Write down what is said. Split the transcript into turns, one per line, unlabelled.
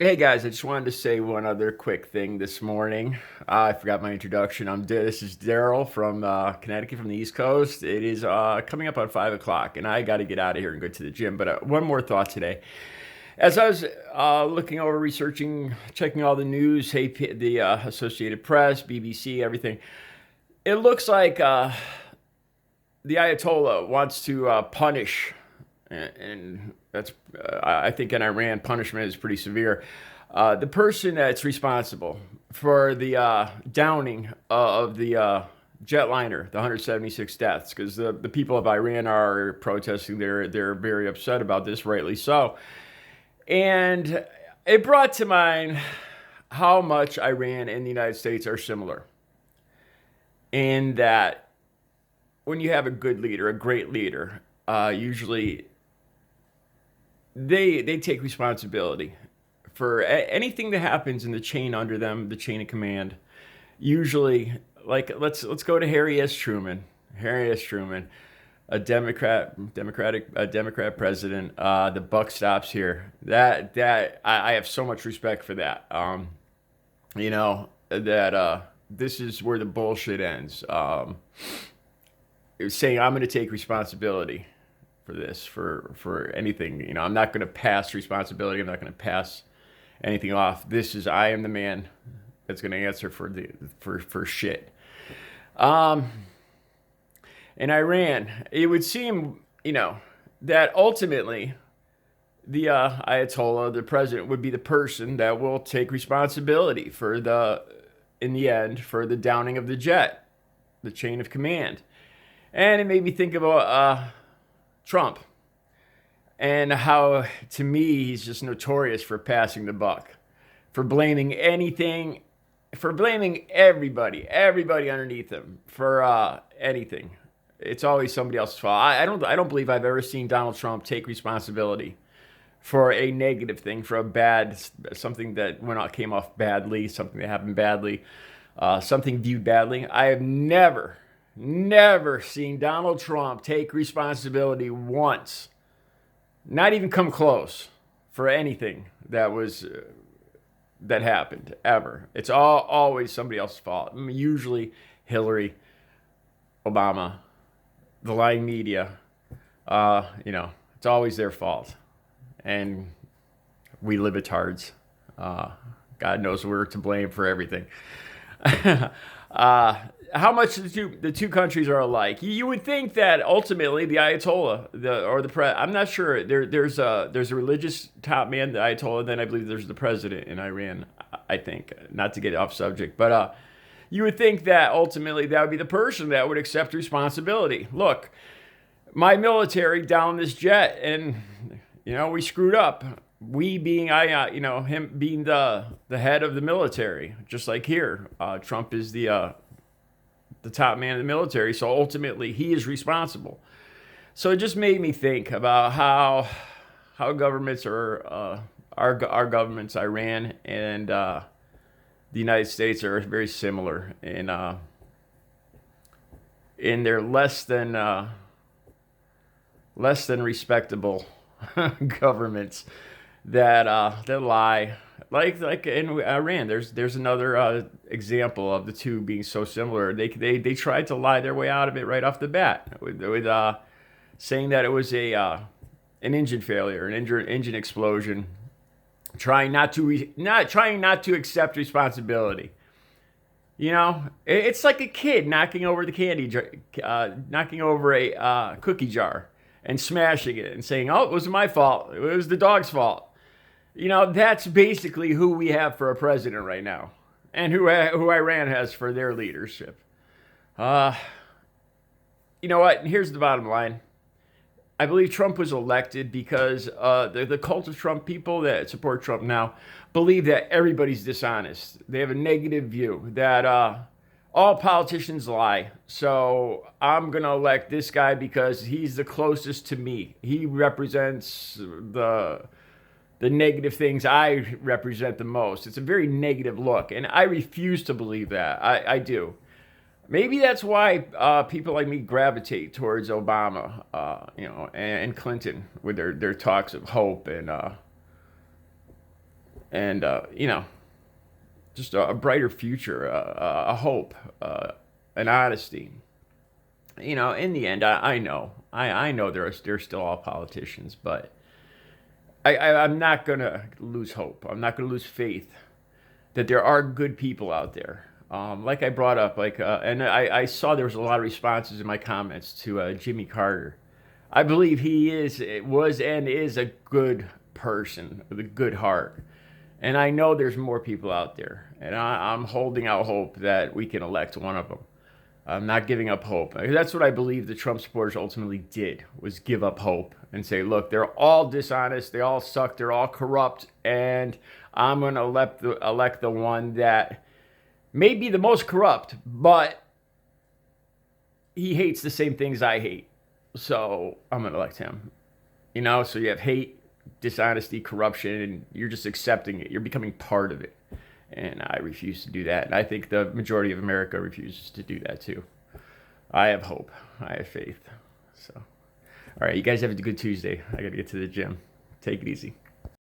Hey guys, I just wanted to say one other quick thing this morning. I forgot my introduction. This is Daryl from Connecticut, from the East Coast. It is coming up on 5 o'clock, and I got to get out of here and go to the gym. But one more thought today. As I was looking over, researching, checking all the news, the Associated Press, BBC, everything, it looks like the Ayatollah wants to punish, and that's I think in Iran punishment is pretty severe. The person that's responsible for the downing of the jetliner, the 176 deaths, because the people of Iran are protesting. They're very upset about this, rightly so. And it brought to mind how much Iran and the United States are similar in that when you have a good leader, a great leader, usually they take responsibility for anything that happens in the chain under them, the chain of command. Usually, like let's go to Harry S. Truman. Harry S. Truman, a Democrat president. The buck stops here. I have so much respect for that. This is where the bullshit ends. It was saying I'm going to take responsibility for this, for anything. I'm not going to pass responsibility. I'm not going to pass anything off. I am the man that's going to answer for shit. In Iran, it would seem, that ultimately the Ayatollah, the president, would be the person that will take responsibility in the end, for the downing of the jet, the chain of command. And it made me think about Trump and how, to me, he's just notorious for passing the buck, for blaming anything, for blaming everybody underneath him for anything. It's always somebody else's fault. I don't believe I've ever seen Donald Trump take responsibility for a negative thing, for something that came off badly, something that happened badly, something viewed badly. I have never seen Donald Trump take responsibility once, not even come close, for anything that happened ever. It's always somebody else's fault. Usually Hillary, Obama, the lying media. It's always their fault, and we libertards. God knows we're to blame for everything. How much the two countries are alike. You would think that ultimately the Ayatollah, or the I'm not sure. There's a religious top man, the Ayatollah. Then I believe there's the president in Iran. I think, not to get off subject, but you would think that ultimately that would be the person that would accept responsibility. Look, my military downed this jet, and we screwed up. We being him being the head of the military, just like here. Trump is the top man of the military, so ultimately he is responsible. So it just made me think about how governments are our governments, Iran and the United States, are very similar in their less than respectable governments that lie. Like in Iran, there's another example of the two being so similar. They tried to lie their way out of it right off the bat with saying that it was an engine failure, an engine explosion, trying not to accept responsibility. It's like a kid knocking over the knocking over a cookie jar and smashing it and saying, "Oh, it was my fault. It was the dog's fault." That's basically who we have for a president right now, and who Iran has for their leadership. You know what? Here's the bottom line. I believe Trump was elected because the cult of Trump, people that support Trump now, believe that everybody's dishonest. They have a negative view that all politicians lie. So I'm going to elect this guy because he's the closest to me. He represents the negative things I represent the most. It's a very negative look, and I refuse to believe that. I do. Maybe that's why people like me gravitate towards Obama, and Clinton with their talks of hope and and just a brighter future, a hope, an honesty. In the end, I know they're still all politicians, but I'm not gonna lose hope. I'm not gonna lose faith that there are good people out there. Like I brought up, and I saw there was a lot of responses in my comments to Jimmy Carter. I believe was, and is a good person with a good heart. And I know there's more people out there. And I'm holding out hope that we can elect one of them. I'm not giving up hope. That's what I believe the Trump supporters ultimately did, was give up hope and say, look, they're all dishonest, they all suck, they're all corrupt, and I'm going to elect the one that may be the most corrupt, but he hates the same things I hate. So I'm going to elect him. So you have hate, dishonesty, corruption, and you're just accepting it. You're becoming part of it. And I refuse to do that. And I think the majority of America refuses to do that too. I have hope. I have faith. So, all right, you guys have a good Tuesday. I got to get to the gym. Take it easy.